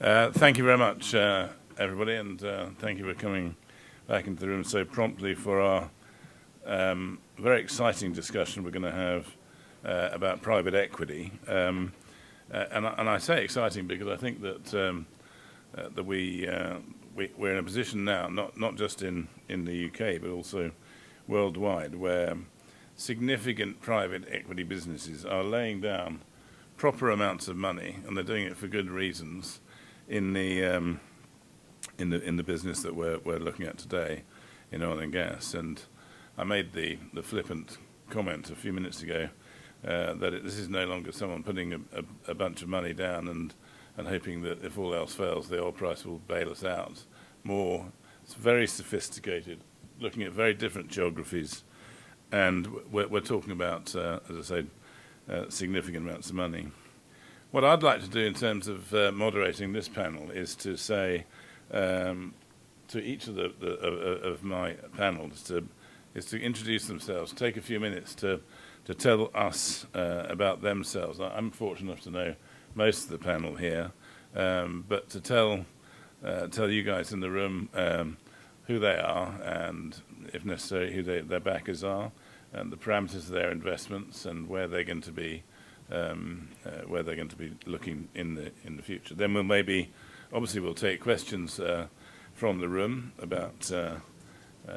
Thank you very much, everybody, and thank you for coming back into the room so promptly for our very exciting discussion we're going to have about private equity. And I say exciting because I think that we're in a position now, not just in the UK, but also worldwide, where significant private equity businesses are laying down proper amounts of money, and they're doing it for good reasons, in the business that we're looking at today, in oil and gas. And I made the flippant comment a few minutes ago that this is no longer someone putting a bunch of money down and hoping that if all else fails, the oil price will bail us out. More, it's very sophisticated, looking at very different geographies, and we're talking about, as I said, significant amounts of money. What I'd like to do in terms of moderating this panel is to say to each of my panels is to introduce themselves, take a few minutes to tell us about themselves. I'm fortunate enough to know most of the panel here, but to tell you guys in the room who they are and, if necessary, who their backers are, and the parameters of their investments, and where they're going to be looking in the future. Then we'll take questions from the room about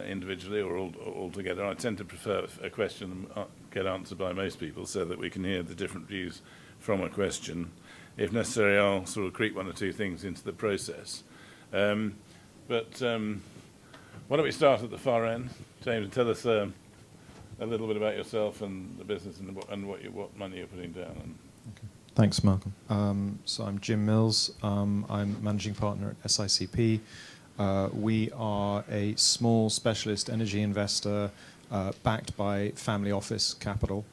individually or all together. I tend to prefer a question get answered by most people so that we can hear the different views from a question. If necessary, I'll sort of creep one or two things into the process. But why don't we start at the far end? James, tell us a little bit about yourself and the business and what money you're putting down. Okay. Thanks, Malcolm. So I'm Jim Mills. I'm managing partner at SICP. We are a small specialist energy investor backed by family office capital.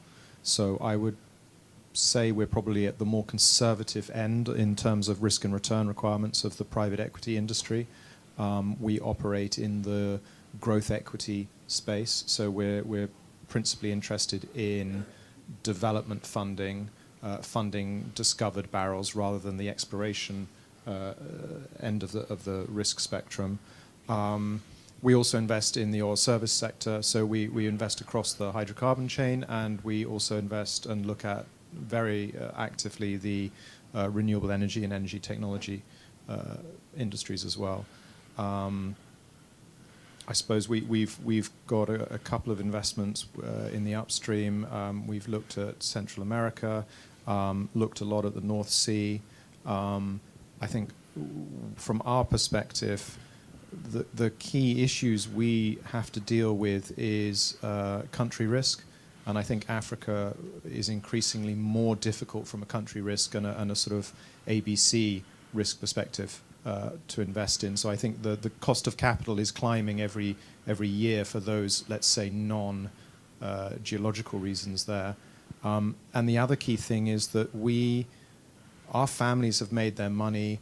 So I would say we're probably at the more conservative end in terms of risk and return requirements of the private equity industry. We operate in the growth equity space, so we're principally interested in development funding, funding discovered barrels rather than the exploration end of the risk spectrum. We also invest in the oil service sector, so we invest across the hydrocarbon chain, and we also invest and look at very actively the renewable energy and energy technology industries as well. I suppose we've got a couple of investments in the upstream. We've looked at Central America, looked a lot at the North Sea. I think from our perspective, the key issues we have to deal with is country risk. And I think Africa is increasingly more difficult from a country risk and a sort of ABC risk perspective to invest in. So I think the cost of capital is climbing every year for those, let's say, non-geological reasons there. And the other key thing is that our families have made their money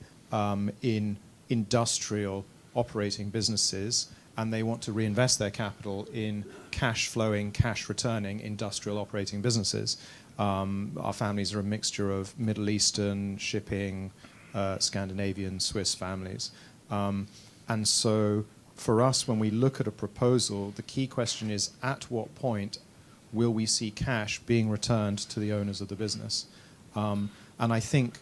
in industrial operating businesses, and they want to reinvest their capital in cash-flowing, cash-returning industrial operating businesses. Our families are a mixture of Middle Eastern, shipping, Scandinavian, Swiss families. And so for us, when we look at a proposal, the key question is, at what point will we see cash being returned to the owners of the business? And I think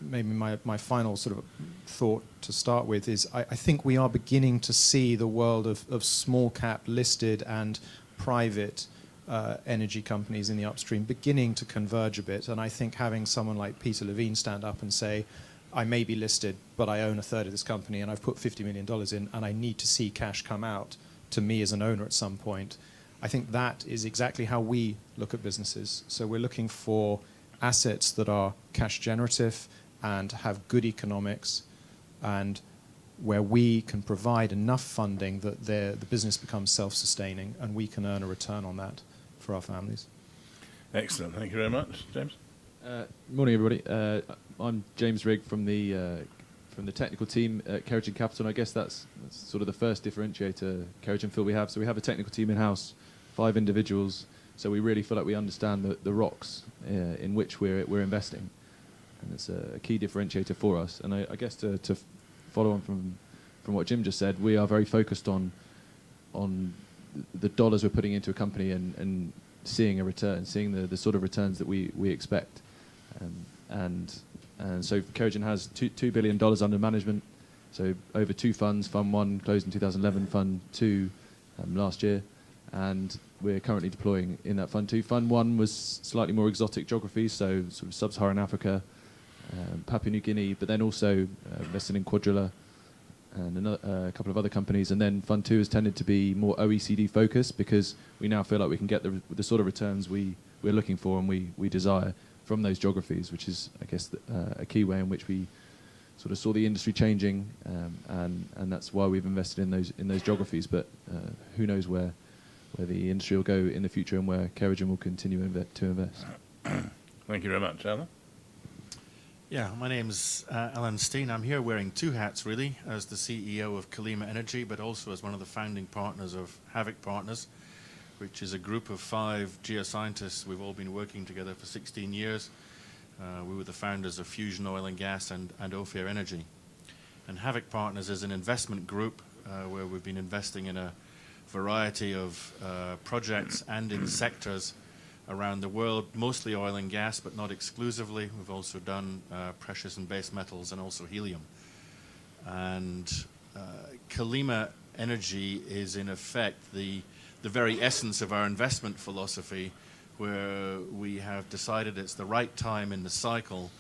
maybe my final sort of thought to start with is I think we are beginning to see the world of small cap listed and private energy companies in the upstream beginning to converge a bit. And I think having someone like Peter Levine stand up and say, I may be listed, but I own a third of this company and I've put $50 million in and I need to see cash come out to me as an owner at some point. I think that is exactly how we look at businesses. So we're looking for assets that are cash generative and have good economics, and where we can provide enough funding that the business becomes self-sustaining and we can earn a return on that for our families. Excellent. Thank you very much. James? Morning, everybody. I'm James Rigg from the technical team at Kerrigan Capital, and I guess that's sort of the first differentiator Kerrigan feel we have. So we have a technical team in-house, 5 individuals, so we really feel like we understand the rocks in which we're investing. and it's a key differentiator for us. And I guess to follow on from what Jim just said, we are very focused on the dollars we're putting into a company and seeing a return, seeing the sort of returns that we expect. And so Kerogen has $2 billion under management, so over 2 funds. Fund 1 closed in 2011, Fund 2 last year, and we're currently deploying in that Fund 2. Fund 1 was slightly more exotic geographies, so sort of sub-Saharan Africa, Papua New Guinea, but then also invested in Quadrilla and a couple of other companies. And then Fund 2 has tended to be more OECD focused, because we now feel like we can get the sort of returns we're looking for and we desire from those geographies, which is, I guess, a key way in which we sort of saw the industry changing, and that's why we've invested in those geographies. But who knows where the industry will go in the future and where Kerogen will continue to invest. Thank you very much. Alan? Yeah, my name's Alan Steen. I'm here wearing 2 hats, really, as the CEO of Kalima Energy, but also as one of the founding partners of Havoc Partners, which is a group of 5 geoscientists. We've all been working together for 16 years. We were the founders of Fusion Oil and Gas and Ophir Energy. And Havoc Partners is an investment group where we've been investing in a variety of projects and in sectors around the world, mostly oil and gas, but not exclusively. We've also done precious and base metals and also helium. And Kalima Energy is, in effect, the very essence of our investment philosophy, where we have decided it's the right time in the cycle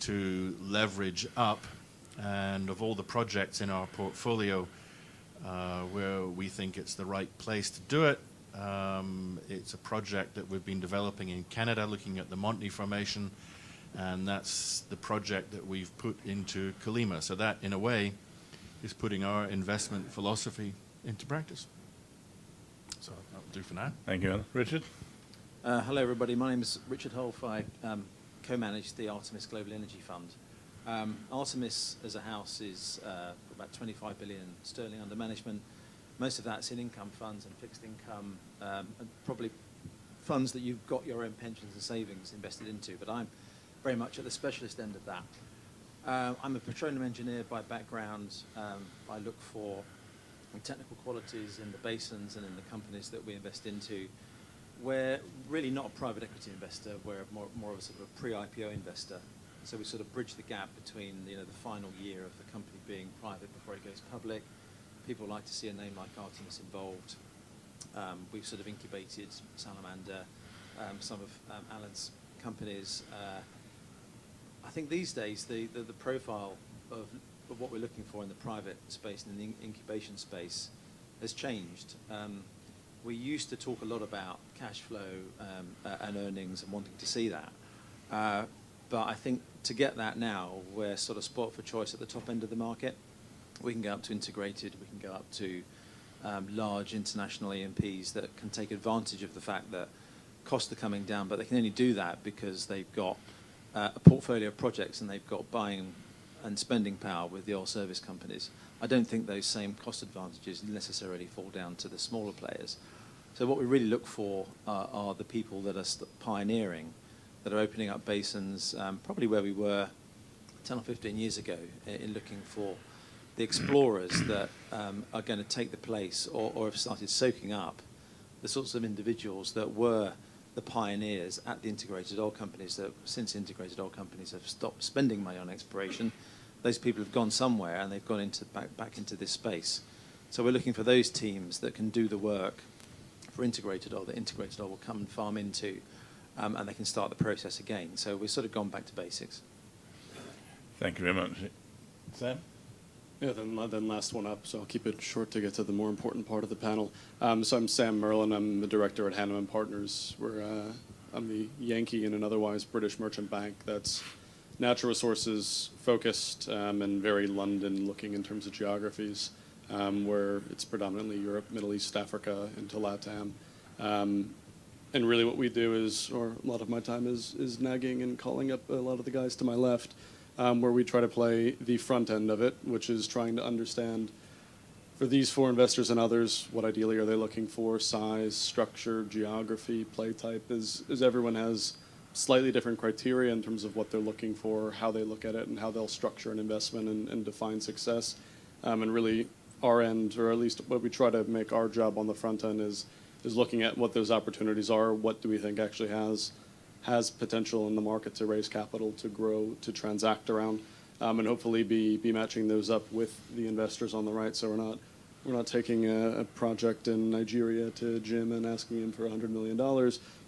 to leverage up. And of all the projects in our portfolio, where we think it's the right place to do it, it's a project that we've been developing in Canada, looking at the Montney Formation, and that's the project that we've put into Kalima. So that, in a way, is putting our investment philosophy into practice. So that'll do for now. Thank you, Alan. Richard? Hello, everybody. My name is Richard Wholefight. I co-manage the Artemis Global Energy Fund. Artemis, as a house, is about 25 billion sterling under management. Most of that's in income funds and fixed income, and probably funds that you've got your own pensions and savings invested into, but I'm very much at the specialist end of that. I'm a petroleum engineer by background. I look for technical qualities in the basins and in the companies that we invest into. We're really not a private equity investor. We're more of a sort of a pre-IPO investor. So we sort of bridge the gap between the final year of the company being private before it goes public. People like to see a name like Artemis involved. We've sort of incubated Salamander, some of Alan's companies. I think these days the profile of what we're looking for in the private space and in the incubation space has changed. We used to talk a lot about cash flow and earnings and wanting to see that. But I think to get that now, we're sort of spot for choice at the top end of the market. We can go up to integrated, we can go up to large international E&Ps that can take advantage of the fact that costs are coming down, but they can only do that because they've got a portfolio of projects and they've got buying and spending power with the oil service companies. I don't think those same cost advantages necessarily fall down to the smaller players. So what we really look for are the people that are pioneering, that are opening up basins, probably where we were 10 or 15 years ago, in looking for the explorers that are going to take the place or have started soaking up the sorts of individuals that were the pioneers at the integrated oil companies, that since integrated oil companies have stopped spending money on exploration, those people have gone somewhere and they've gone back into this space. So we're looking for those teams that can do the work for integrated oil, that integrated oil will come and farm into, and they can start the process again. So we've sort of gone back to basics. Thank you very much. Sam? Yeah, then last one up, so I'll keep it short to get to the more important part of the panel. So I'm Sam Merlin. I'm the director at Hanneman Partners. I'm the Yankee in an otherwise British merchant bank that's natural resources focused and very London looking in terms of geographies, where it's predominantly Europe, Middle East, Africa, into LATAM. And really what we do is, or a lot of my time is nagging and calling up a lot of the guys to my left, where we try to play the front end of it, which is trying to understand, for these 4 investors and others, what ideally are they looking for: size, structure, geography, play type, as everyone has slightly different criteria in terms of what they're looking for, how they look at it, and how they'll structure an investment and define success. And really, our end, or at least what we try to make our job on the front end is looking at what those opportunities are, what do we think actually has potential in the market to raise capital, to grow, to transact around, and hopefully be matching those up with the investors on the right. So we're not taking a project in Nigeria to Jim and asking him for $100 million,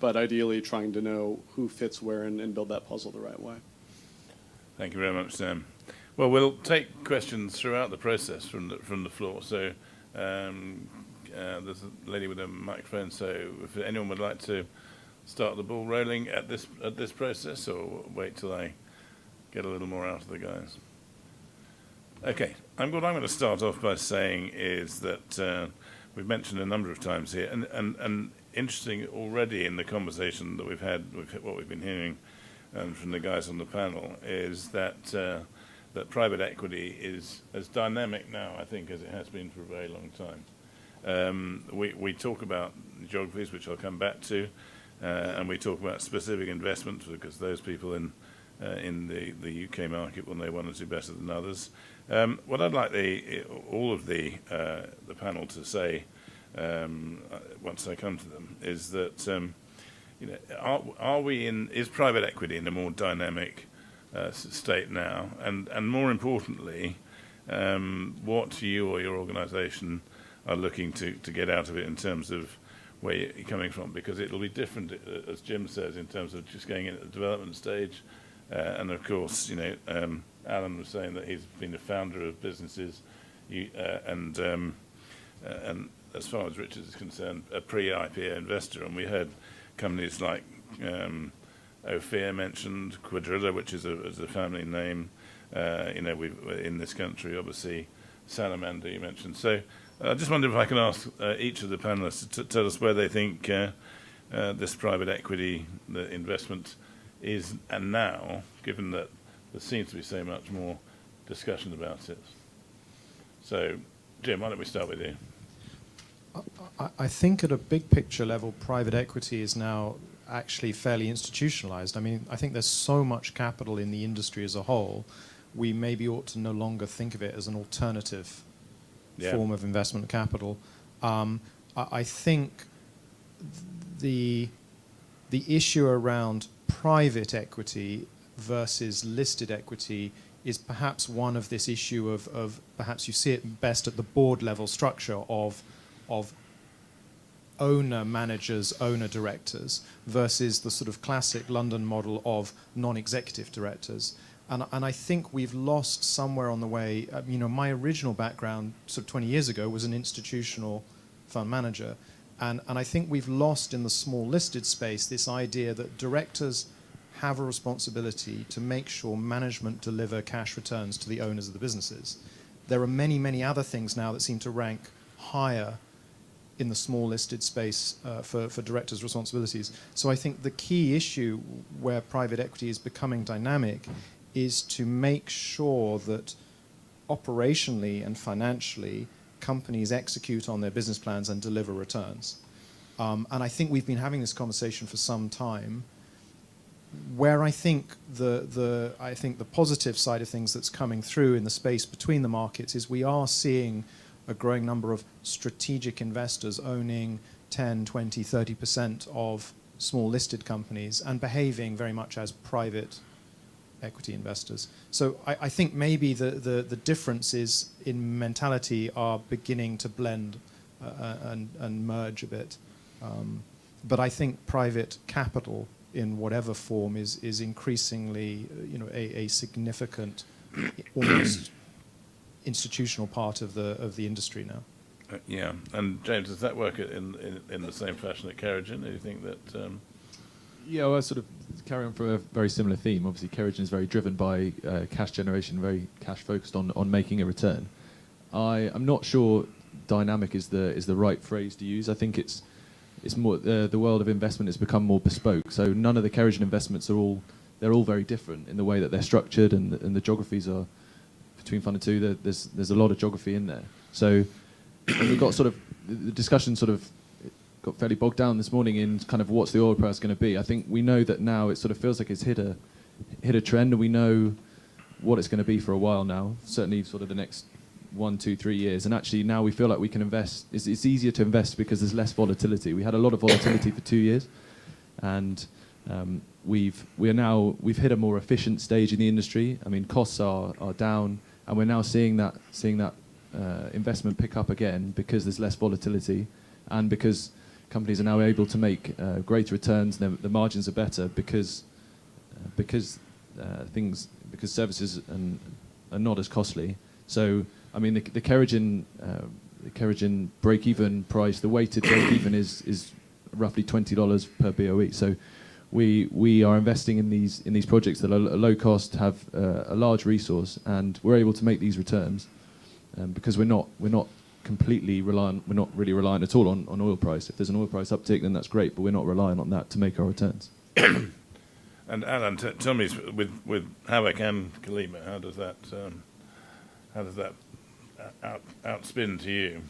but ideally trying to know who fits where and build that puzzle the right way. Thank you very much, Sam. Well, we'll take questions throughout the process from the floor. So there's a lady with a microphone. So if anyone would like to start the ball rolling at this process, or wait till I get a little more out of the guys. Okay, what I'm going to start off by saying is that we've mentioned a number of times here, and interesting already in the conversation that we've had, what we've been hearing from the guys on the panel, is that that private equity is as dynamic now, I think, as it has been for a very long time. We talk about geographies, which I'll come back to, and we talk about specific investments because those people in the UK market will know one or two better than others. What I'd like all of the panel to say once I come to them is that is private equity in a more dynamic state now, and more importantly, what you or your organisation are looking to get out of it in terms of where you're coming from, because it'll be different, as Jim says, in terms of just going in at the development stage. And of course, Alan was saying that he's been a founder of businesses, and as far as Richard is concerned, a pre-IPO investor. And we heard companies like Ophir mentioned, Quadrilla, which is a family name. We've in this country, obviously, Salamander you mentioned. So I just wondered if I can ask each of the panelists to tell us where they think this private equity, the investment, is and now, given that there seems to be so much more discussion about it. So, Jim, why don't we start with you? I think at a big picture level, private equity is now actually fairly institutionalized. I mean, I think there's so much capital in the industry as a whole, we maybe ought to no longer think of it as an alternative form of investment capital. I think the issue around private equity versus listed equity is perhaps one of this issue of perhaps you see it best at the board level structure of owner managers, owner directors, versus the sort of classic London model of non-executive directors. And I think we've lost somewhere on the way. My original background, sort of 20 years ago, was an institutional fund manager. And I think we've lost in the small listed space this idea that directors have a responsibility to make sure management deliver cash returns to the owners of the businesses. There are many, many other things now that seem to rank higher in the small listed space for directors' responsibilities. So I think the key issue where private equity is becoming dynamic is to make sure that operationally and financially companies execute on their business plans and deliver returns. And I think we've been having this conversation for some time, where I think the positive side of things that's coming through in the space between the markets is we are seeing a growing number of strategic investors owning 10, 20, 30% of small listed companies and behaving very much as private equity investors. So I think maybe the differences in mentality are beginning to blend and merge a bit. But I think private capital in whatever form is increasingly a significant, almost institutional part of the industry now. Yeah, and James, does that work in the same fashion at Kerogen? Do you think that? Yeah, well, sort of carry on from a very similar theme. Obviously, Kerogen is very driven by cash generation, very cash focused on making a return. I'm not sure dynamic is the right phrase to use. I think it's more the world of investment has become more bespoke. So none of the Kerogen investments they're all very different in the way that they're structured, and the geographies are between fund and two. There's a lot of geography in there. So we've got sort of the discussion sort of got fairly bogged down this morning in kind of what's the oil price going to be. I think we know that now it sort of feels like it's hit a trend, and we know what it's going to be for a while now, certainly sort of the next 1, 2, 3 years. And actually now we feel like we can invest. It's easier to invest because there's less volatility. We had a lot of volatility for 2 years, and we've hit a more efficient stage in the industry. I mean, costs are down, and we're now seeing that investment pick up again because there's less volatility, and because companies are now able to make greater returns. And the margins are better because services are not as costly. So, I mean, the Kerogen break-even price, the weighted break-even is roughly $20 per BOE. So, we are investing in these projects that are low cost, have a large resource, and we're able to make these returns because we're not completely reliant. We're not really reliant at all on oil price. If there's an oil price uptick, then that's great, but we're not reliant on that to make our returns. And Alan, tell me, with Havoc and Kalima, how does that outspin to you?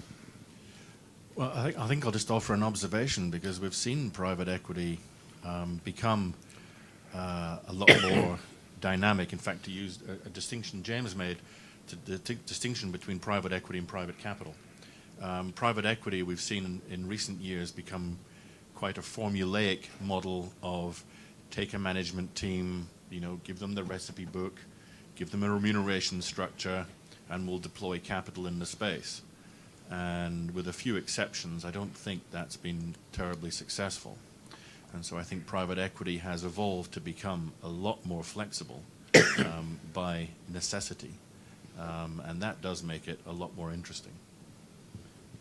Well, I think I'll just offer an observation, because we've seen private equity become a lot more dynamic. In fact, to use a distinction James made, the distinction between private equity and private capital. Private equity, we've seen in recent years, become quite a formulaic model of take a management team, give them the recipe book, give them a remuneration structure, and we'll deploy capital in the space. And with a few exceptions, I don't think that's been terribly successful. And so I think private equity has evolved to become a lot more flexible by necessity. And that does make it a lot more interesting.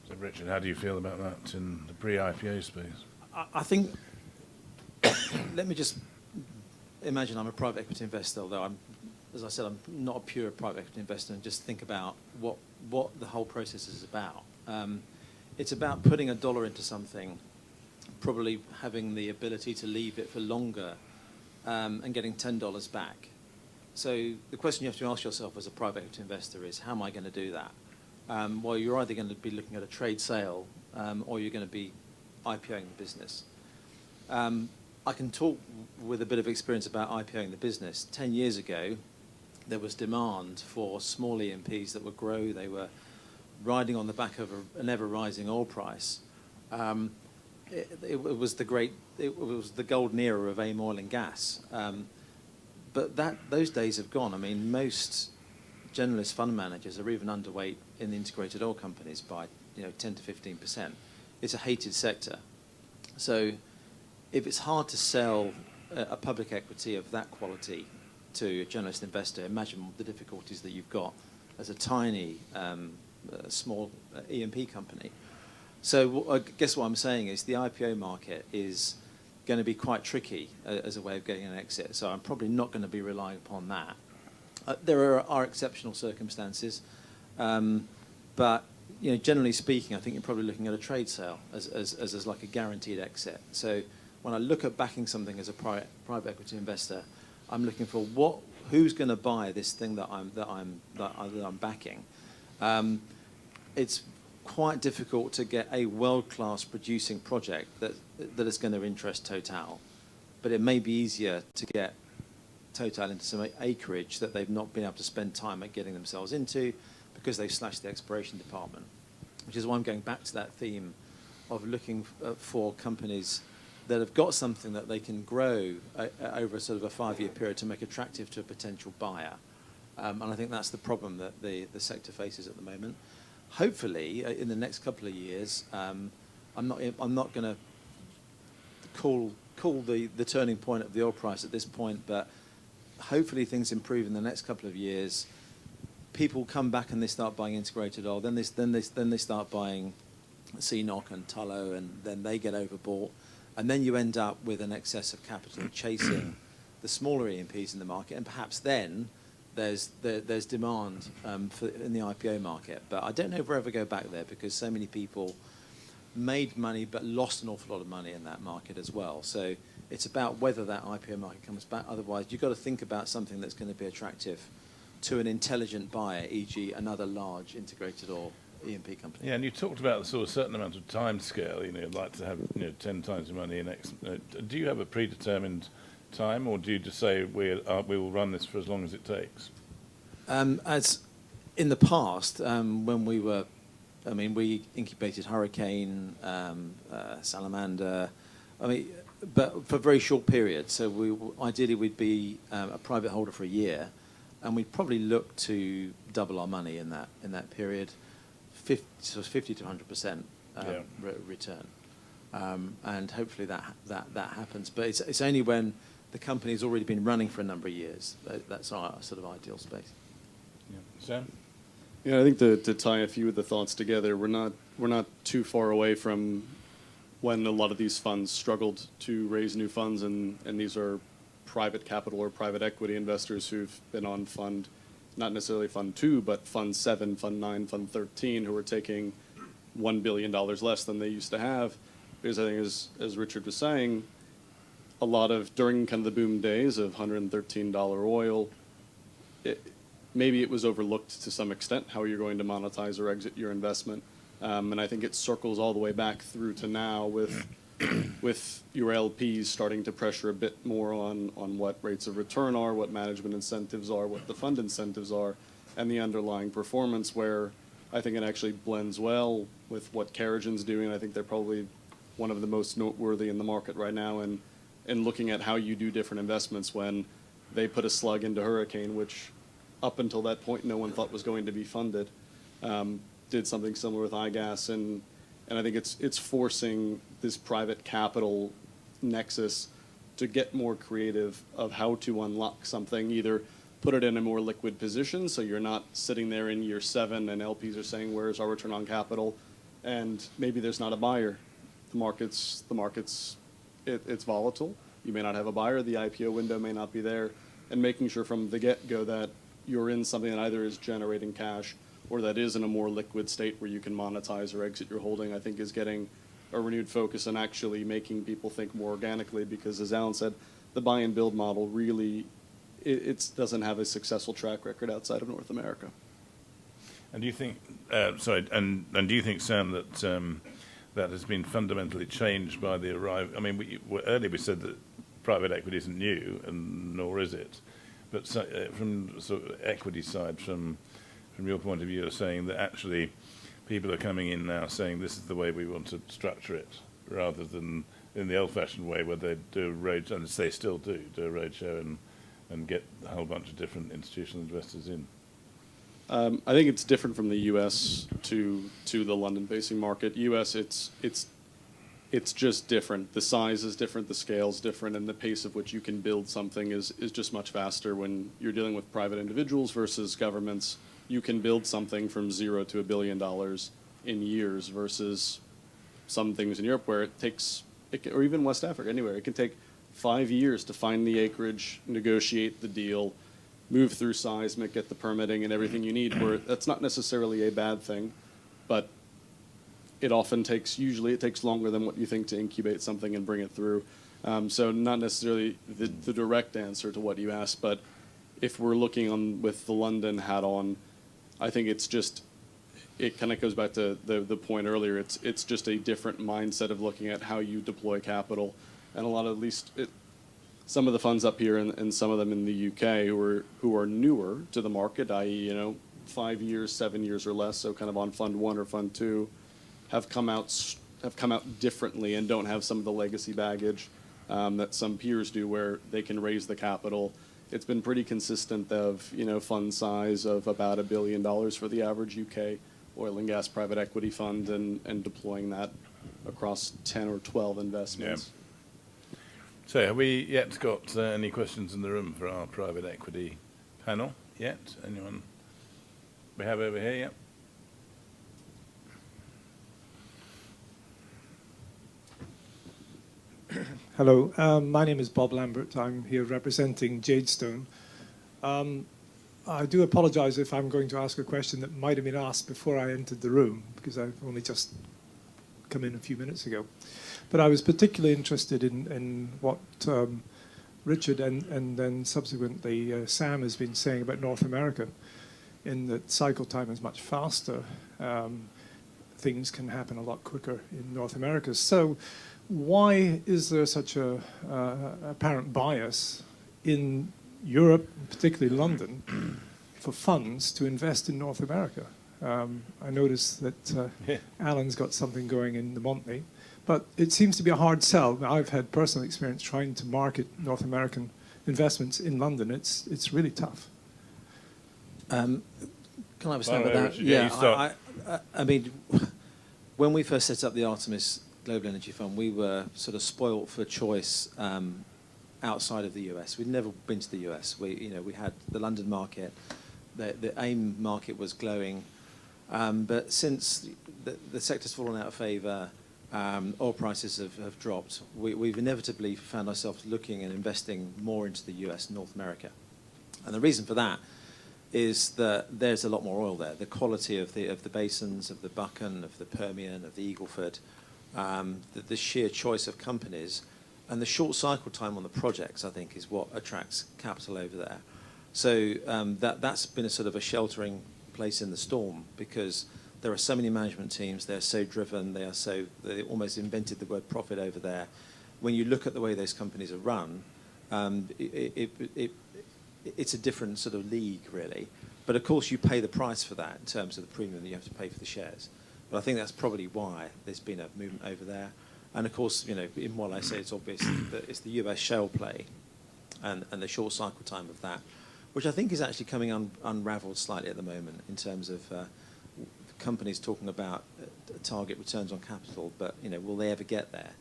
So, Richard, how do you feel about that in the pre-IPO space? I think, let me just imagine I'm a private equity investor, although as I said, I'm not a pure private equity investor, and just think about what the whole process is about. It's about putting $1 into something, probably having the ability to leave it for longer, and getting $10 back. So the question you have to ask yourself as a private equity investor is, how am I going to do that? Well, you're either going to be looking at a trade sale, or you're going to be IPOing the business. I can talk with a bit of experience about IPOing the business. 10 years ago, there was demand for small E&Ps that would grow. They were riding on the back of an ever-rising oil price. It was the golden era of AIM oil and gas. But those days have gone. I mean, most generalist fund managers are even underweight in the integrated oil companies by 10 to 15%. It's a hated sector. So if it's hard to sell a public equity of that quality to a generalist investor, imagine the difficulties that you've got as a tiny, small E&P company. So I guess what I'm saying is the IPO market is going to be quite tricky as a way of getting an exit. So I'm probably not going to be relying upon that. There are exceptional circumstances, but generally speaking, I think you're probably looking at a trade sale as like a guaranteed exit. So when I look at backing something as a private equity investor, I'm looking for who's going to buy this thing that I'm backing. It's quite difficult to get a world-class producing project that is going to interest Total, but it may be easier to get Total into some acreage that they've not been able to spend time at getting themselves into because they've slashed the exploration department, which is why I'm going back to that theme of looking for companies that have got something that they can grow over a sort of a 5-year period to make attractive to a potential buyer. And I think that's the problem that the sector faces at the moment. Hopefully, in the next couple of years, I'm not going to call the turning point of the oil price at this point, but hopefully things improve in the next couple of years. People come back and they start buying integrated oil. Then they start buying CNOOC and Tullow, and then they get overbought, and then you end up with an excess of capital chasing the smaller E&Ps in the market, and perhaps then there's demand in the IPO market. But I don't know if we'll ever go back there because so many people made money but lost an awful lot of money in that market as well. So it's about whether that IPO market comes back. Otherwise, you've got to think about something that's going to be attractive to an intelligent buyer, e.g. another large integrated oil E&P company. Yeah, and you talked about sort of a certain amount of time scale. You'd like to have 10 times the money in X. Do you have a predetermined time, or do you just say we will run this for as long as it takes? As in the past, when we incubated Hurricane, Salamander, but for very short periods. So ideally we'd be a private holder for a year, and we'd probably look to double our money in that period, 50 to 100% return, and hopefully that happens. But it's only when the company's already been running for a number of years. That's our sort of ideal space. Yeah. Sam? Yeah, I think to tie a few of the thoughts together, we're not too far away from when a lot of these funds struggled to raise new funds, and these are private capital or private equity investors who've been on fund, not necessarily fund 2, but fund 7, fund 9, fund 13, who are taking $1 billion less than they used to have. Because I think, as Richard was saying, a lot of, during kind of the boom days of $113 oil, maybe it was overlooked to some extent how you're going to monetize or exit your investment. And I think it circles all the way back through to now with your LPs starting to pressure a bit more on what rates of return are, what management incentives are, what the fund incentives are, and the underlying performance, where I think it actually blends well with what Kerogen's doing. I think they're probably one of the most noteworthy in the market right now, and looking at how you do different investments when they put a slug into Hurricane, which up until that point no one thought was going to be funded. Did something similar with iGas, and I think it's forcing this private capital nexus to get more creative of how to unlock something, either put it in a more liquid position so you're not sitting there in year 7 and LPs are saying, where's our return on capital? And maybe there's not a buyer. The market's it's volatile. You may not have a buyer. The IPO window may not be there. And making sure from the get-go that you're in something that either is generating cash or that is in a more liquid state where you can monetize or exit your holding, I think is getting a renewed focus and actually making people think more organically, because as Alan said, the buy and build model really, it doesn't have a successful track record outside of North America. And do you think, and do you think, Sam, that that has been fundamentally changed by the arrival? I mean, earlier we said that private equity isn't new, and nor is it. But from sort of equity side, from your point of view, you're saying that actually people are coming in now saying this is the way we want to structure it, rather than in the old-fashioned way where they do a road, and they still do a roadshow and get a whole bunch of different institutional investors in. I think it's different from the U.S. to the London-facing market. U.S. It's just different. The size is different, the scale's different, and the pace of which you can build something is just much faster. When you're dealing with private individuals versus governments, you can build something from 0 to $1 billion in years, versus some things in Europe where it takes, or even West Africa, anywhere, it can take 5 years to find the acreage, negotiate the deal, move through seismic, get the permitting and everything you need, where that's not necessarily a bad thing, but it often takes, usually it takes longer than what you think to incubate something and bring it through. So not necessarily the direct answer to what you asked, but if we're looking on with the London hat on, I think it's just, it kind of goes back to the point earlier. It's just a different mindset of looking at how you deploy capital, and a lot of, at least some of the funds up here and some of them in the UK who are newer to the market, i.e., 5 years, 7 years or less, so kind of on fund 1 or fund 2, have come out differently and don't have some of the legacy baggage that some peers do, where they can raise the capital. It's been pretty consistent of fund size of about $1 billion for the average UK oil and gas private equity fund, and deploying that across 10 or 12 investments. Yeah. So have we yet got any questions in the room for our private equity panel yet? Anyone we have over here yet? Hello, my name is Bob Lambert. I'm here representing Jadestone. I do apologize if I'm going to ask a question that might have been asked before I entered the room, because I've only just come in a few minutes ago. But I was particularly interested in what Richard and then subsequently Sam has been saying about North America. in that cycle time is much faster. Things can happen a lot quicker in North America. So why is there such a apparent bias in Europe, particularly London, for funds to invest in North America? I noticed that Alan's got something going in the Montney, but it seems to be a hard sell. Now, I've had personal experience trying to market North American investments in London. It's really tough. Can I have a stab at Richard, that? yeah, you start. I mean, when we first set up the Artemis Global Energy Fund, we were sort of spoilt for choice outside of the US. We'd never been to the US. We had the London market. The AIM market was glowing. But since the sector's fallen out of favour, oil prices have dropped, we've inevitably found ourselves looking and investing more into the US and North America. And the reason for that is that there's a lot more oil there. The quality of the basins, of the Bakken, of the Permian, of the Eagle Ford, the sheer choice of companies, and the short cycle time on the projects, I think, is what attracts capital over there. So that's been a sort of a sheltering place in the storm, because there are so many management teams, they're so driven, they almost invented the word profit over there. When you look at the way those companies are run, it's a different sort of league, really. But of course, you pay the price for that in terms of the premium that you have to pay for the shares. But I think that's probably why there's been a movement over there. And of course, in what I say, it's obvious that it's the US shale play and the short cycle time of that, which I think is actually coming unravelled slightly at the moment in terms of companies talking about target returns on capital, but will they ever get there?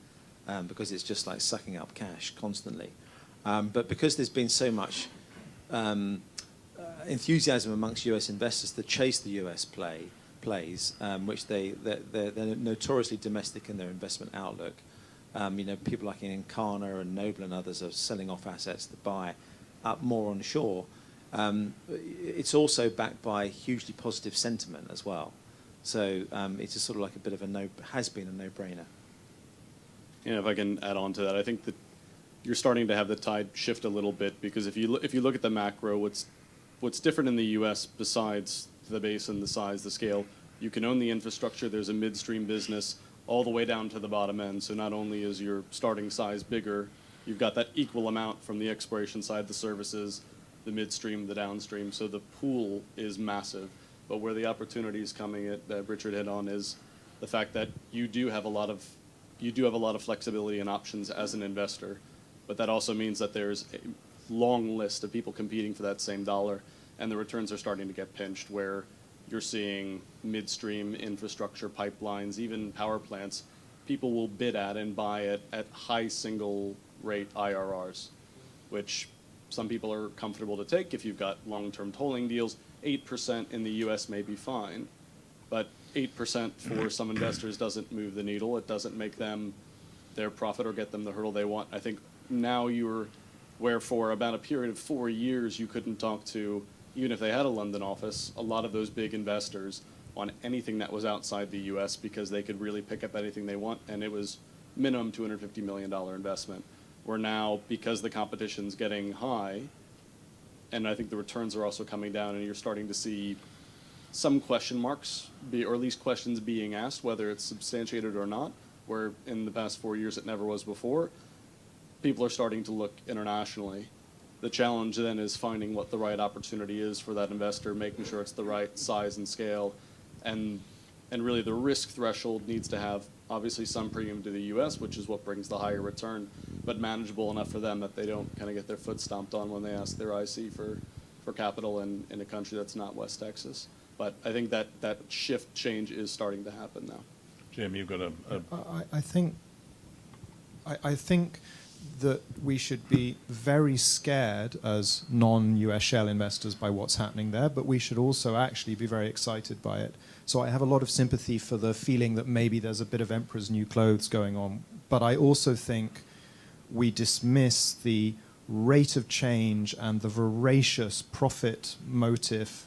Because it's just like sucking up cash constantly. But because there's been so much enthusiasm amongst US investors to chase the US plays, which they're notoriously domestic in their investment outlook. People like Encana and Noble and others are selling off assets to buy up more onshore. It's also backed by hugely positive sentiment as well. So it's a sort of like a bit of has been a no-brainer. Yeah, if I can add on to that, I think that you're starting to have the tide shift a little bit, because if you look at the macro, what's different in the U.S. besides the basin, the size, the scale, you can own the infrastructure. There's a midstream business all the way down to the bottom end. So not only is your starting size bigger, you've got that equal amount from the exploration side, the services, the midstream, the downstream. So the pool is massive. But where the opportunity is coming that Richard hit on is the fact that you do have a lot of flexibility and options as an investor. But that also means that there's a long list of people competing for that same dollar, and the returns are starting to get pinched, where you're seeing midstream infrastructure, pipelines, even power plants, people will bid at and buy it at high single rate IRRs, which some people are comfortable to take if you've got long-term tolling deals. 8% in the US may be fine, but 8% for some investors doesn't move the needle. It doesn't make them their profit or get them the hurdle they want. I think now where for about a period of 4 years you couldn't talk to, even if they had a London office, a lot of those big investors on anything that was outside the US, because they could really pick up anything they want, and it was minimum $250 million investment. Where now, because the competition's getting high, and I think the returns are also coming down, and you're starting to see some question marks, or at least questions being asked, whether it's substantiated or not, where in the past 4 years it never was before. People are starting to look internationally. The challenge then is finding what the right opportunity is for that investor, making sure it's the right size and scale, and really the risk threshold needs to have obviously some premium to the US, which is what brings the higher return, but manageable enough for them that they don't kind of get their foot stomped on when they ask their IC for capital in a country that's not West Texas. But I think that change is starting to happen now. Jim, you've got I think that we should be very scared as non-US shale investors by what's happening there, but we should also actually be very excited by it. So I have a lot of sympathy for the feeling that maybe there's a bit of emperor's new clothes going on, but I also think we dismiss the rate of change and the voracious profit motive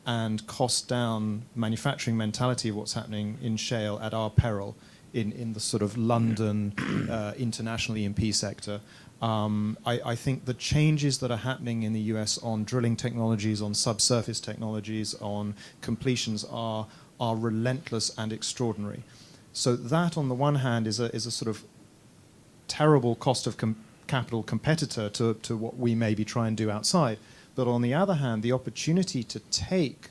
and cost down manufacturing mentality of what's happening in shale at our peril. in the sort of London international E&P sector. I think the changes that are happening in the US on drilling technologies, on subsurface technologies, on completions are relentless and extraordinary. So that, on the one hand, is a sort of terrible cost of capital competitor to what we maybe try and do outside. But on the other hand, the opportunity to take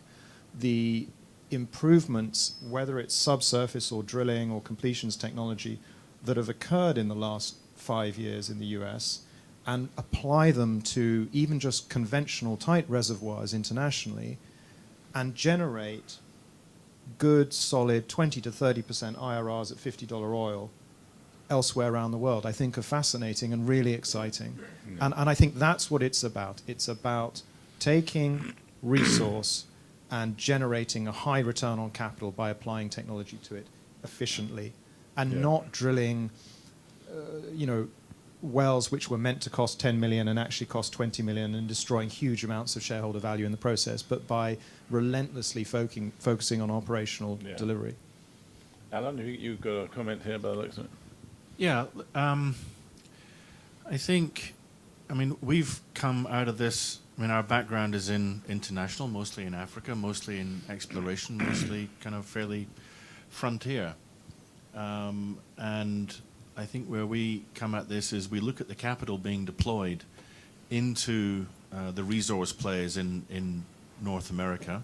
the improvements, whether it's subsurface or drilling or completions technology, that have occurred in the last 5 years in the US, and apply them to even just conventional tight reservoirs internationally, and generate good, solid 20 to 30% IRRs at $50 oil elsewhere around the world, I think are fascinating and really exciting. And I think that's what it's about. It's about taking resource and generating a high return on capital by applying technology to it efficiently, and not drilling, wells which were meant to cost 10 million and actually cost 20 million and destroying huge amounts of shareholder value in the process, but by relentlessly focusing on operational delivery. Alan, you've got a comment here by the looks of it. Yeah, I think, we've come out of this, our background is in international, mostly in Africa, mostly in exploration, mostly kind of fairly frontier. And I think where we come at this is we look at the capital being deployed into the resource plays in North America,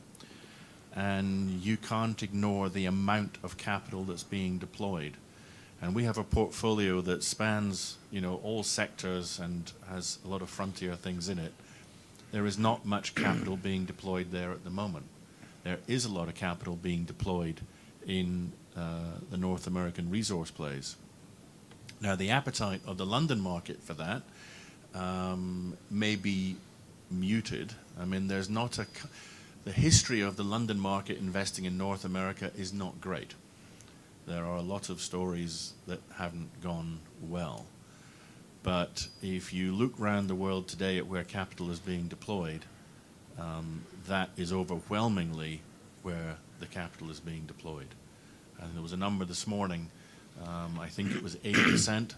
and you can't ignore the amount of capital that's being deployed. And we have a portfolio that spans, all sectors and has a lot of frontier things in it. There is not much capital being deployed there at the moment. There is a lot of capital being deployed in the North American resource plays. Now, the appetite of the London market for that may be muted. There's not the history of the London market investing in North America is not great. There are a lot of stories that haven't gone well. But if you look around the world today at where capital is being deployed, that is overwhelmingly where the capital is being deployed. And there was a number this morning, I think it was 80%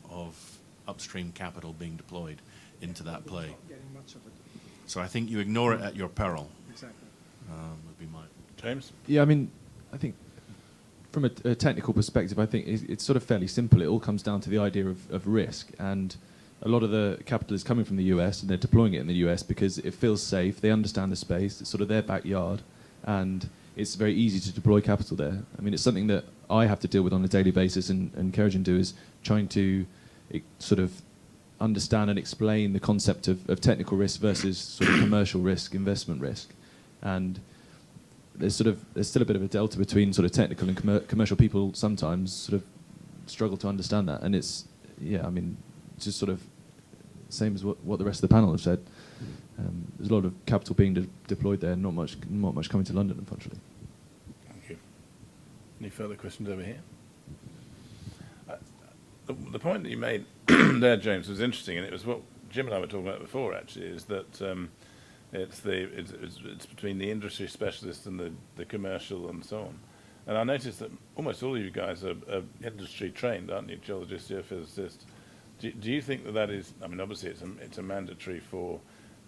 of upstream capital being deployed into that play. Not getting much of it. So I think you ignore it at your peril. Exactly. Would be my... James? Yeah, I think from a technical perspective, I think it's sort of fairly simple. It all comes down to the idea of risk, and a lot of the capital is coming from the US, and they're deploying it in the US because it feels safe, they understand the space, it's sort of their backyard, and it's very easy to deploy capital there. It's something that I have to deal with on a daily basis, and Kerogen do, is trying to sort of understand and explain the concept of technical risk versus sort of commercial risk, investment risk. And there's still a bit of a delta between sort of technical and commercial. People sometimes sort of struggle to understand that, and it's just sort of same as what the rest of the panel have said. There's a lot of capital being deployed there, not much coming to London, unfortunately. Thank you. Any further questions over here? The point that you made there, James, was interesting, and it was what Jim and I were talking about before. Actually, is that it's between the industry specialists and the commercial and so on. And I noticed that almost all of you guys are industry trained, aren't you? Geologists, geophysicists. Do you think that is? Obviously, it's a mandatory for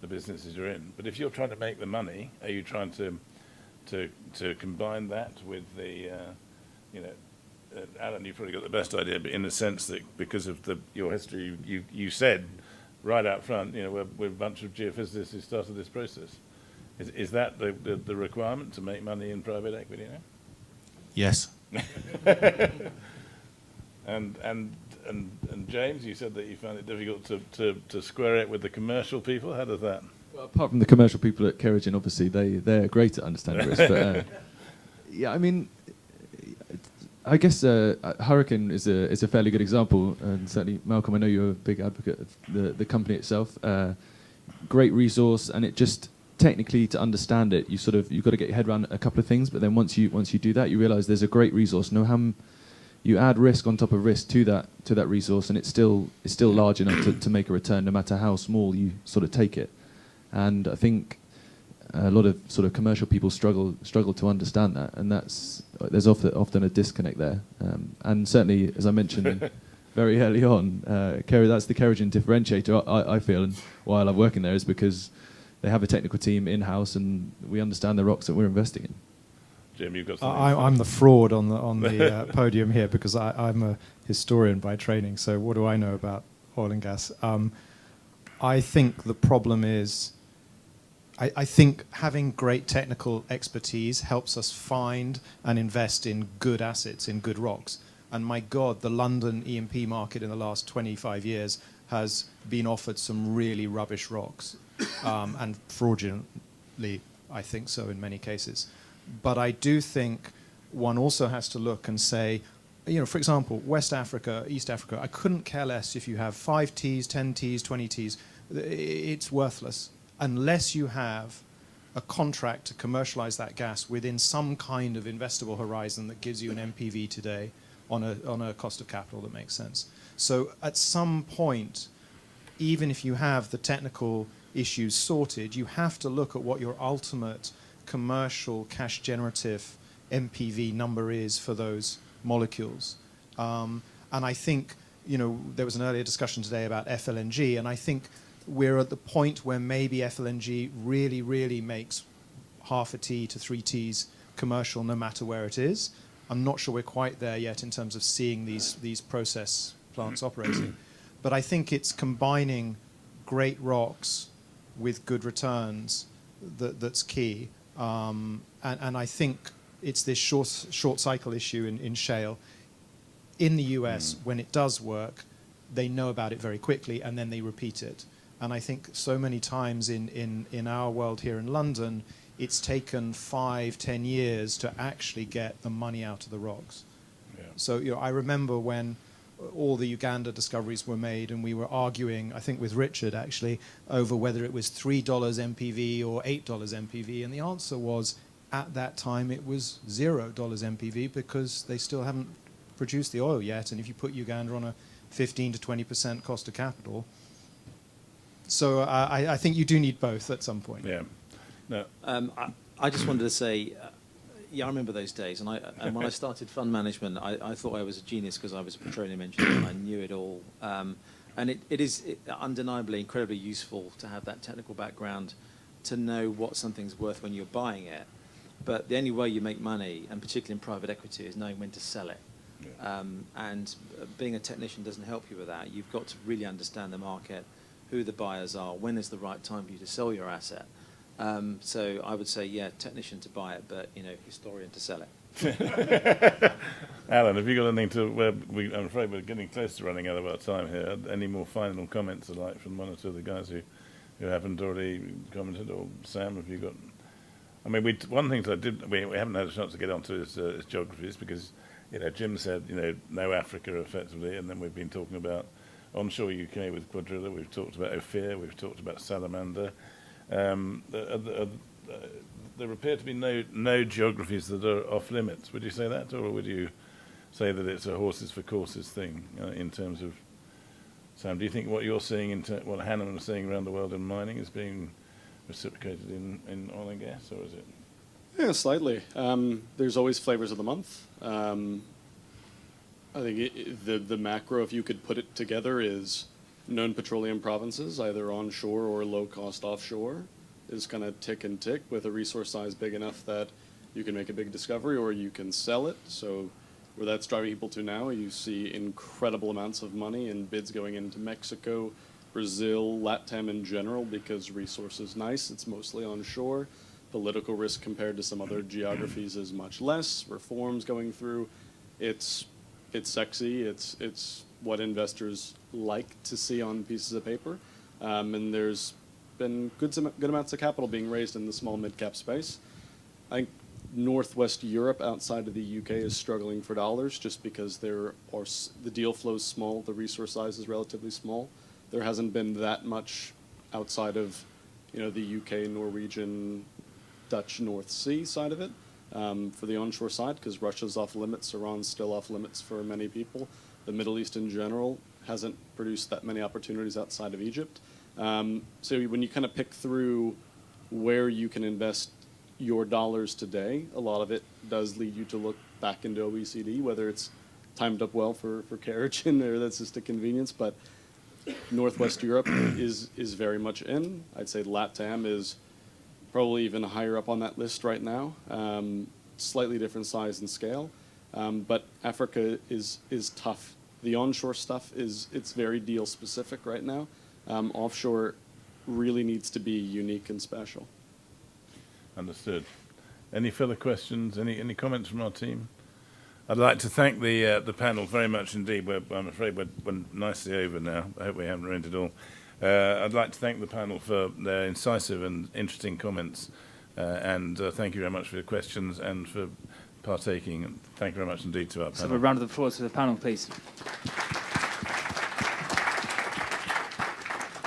the businesses you're in. But if you're trying to make the money, are you trying to combine that with the Alan, you've probably got the best idea, but in the sense that because of your history, you said right out front, we're a bunch of geophysicists who started this process. Is that the requirement to make money in private equity now? Yes. And James, you said that you found it difficult to square it with the commercial people. How does that? Well, apart from the commercial people at Kerogen, obviously they're great at understanding risk. But I guess Hurricane is a fairly good example, and certainly Malcolm, I know you're a big advocate of the company itself. Great resource, and it just technically, to understand it, you've got to get your head around a couple of things. But then once you do that, you realise there's a great resource. You add risk on top of risk to that resource, and it's still large enough to make a return, no matter how small you sort of take it. And I think a lot of sort of commercial people struggle to understand that, and there's often a disconnect there. And certainly, as I mentioned very early on, that's the Kerogen differentiator. I feel, and why I love working there is because they have a technical team in-house, and we understand the rocks that we're investing in. Jim, you've got something. I'm the fraud on the podium here because I'm a historian by training. So what do I know about oil and gas? I think the problem is, I think having great technical expertise helps us find and invest in good assets, in good rocks. And my God, the London E&P market in the last 25 years has been offered some really rubbish rocks, and fraudulently, I think so in many cases. But I do think one also has to look and say, for example, West Africa, East Africa, I couldn't care less if you have 5 Ts, 10 Ts, 20 Ts. It's worthless unless you have a contract to commercialize that gas within some kind of investable horizon that gives you an NPV today on a cost of capital that makes sense. So at some point, even if you have the technical issues sorted, you have to look at what your ultimate commercial cash generative NPV number is for those molecules. And I think, there was an earlier discussion today about FLNG, and I think we're at the point where maybe FLNG really, really makes half a T to 3 Ts commercial no matter where it is. I'm not sure we're quite there yet in terms of seeing these process plants operating. But I think it's combining great rocks with good returns that's key. And I think it's this short cycle issue in shale. In the US, when it does work, they know about it very quickly and then they repeat it. And I think so many times in our world here in London, it's taken 5-10 years to actually get the money out of the rocks. Yeah. So I remember when all the Uganda discoveries were made and we were arguing, I think with Richard actually, over whether it was $3 MPV or $8 MPV. And the answer was, at that time, it was $0 MPV because they still haven't produced the oil yet. And if you put Uganda on a 15 to 20% cost of capital. So I think you do need both at some point. Yeah. No. I just wanted to say, I remember those days. And when I started fund management, I thought I was a genius because I was a petroleum engineer and I knew it all. And it is undeniably incredibly useful to have that technical background to know what something's worth when you're buying it. But the only way you make money, and particularly in private equity, is knowing when to sell it. Yeah. And being a technician doesn't help you with that. You've got to really understand the market, who the buyers are, when is the right time for you to sell your asset. So I would say, technician to buy it, but historian to sell it. Alan, have you got anything to? I'm afraid we're getting close to running out of our time here. Any more final comments from one or two of the guys who haven't already commented, or Sam, have you got? I mean, one thing that we haven't had a chance to get onto is geographies because Jim said no Africa effectively, and then we've been talking about onshore UK with Quadrilla. We've talked about Ophir. We've talked about Salamander. There appear to be no geographies that are off limits. Would you say that, or would you say that it's a horses for courses thing in terms of? Sam, do you think what you're seeing what Hanneman is seeing around the world in mining is being reciprocated in oil and gas, or is it? Yeah, slightly. There's always flavors of the month. I think the macro, if you could put it together, is known petroleum provinces, either onshore or low-cost offshore, is going to tick and tick with a resource size big enough that you can make a big discovery or you can sell it. So where that's driving people to now, you see incredible amounts of money and bids going into Mexico, Brazil, LATAM in general, because resource is nice. It's mostly onshore. Political risk compared to some other geographies is much less. Reforms going through. It's sexy. It's what investors like to see on pieces of paper. And there's been good amounts of capital being raised in the small mid-cap space. I think Northwest Europe outside of the UK is struggling for dollars just because the deal flow is small, the resource size is relatively small. There hasn't been that much outside of the UK, Norwegian, Dutch North Sea side of it for the onshore side because Russia's off limits, Iran's still off limits for many people. The Middle East in general hasn't produced that many opportunities outside of Egypt. So when you kind of pick through where you can invest your dollars today, a lot of it does lead you to look back into OECD, whether it's timed up well for Carrigan or that's just a convenience, but Northwest Europe is very much in. I'd say LATAM is probably even higher up on that list right now, slightly different size and scale, but Africa is tough. The onshore stuff it's very deal specific right now. Offshore really needs to be unique and special. Understood. Any further questions? Any comments from our team? I'd like to thank the panel very much indeed. I'm afraid we're nicely over now. I hope we haven't ruined it all. I'd like to thank the panel for their incisive and interesting comments, and thank you very much for your questions and for partaking. And thank you very much indeed to our panel. So a round of applause for the panel, please.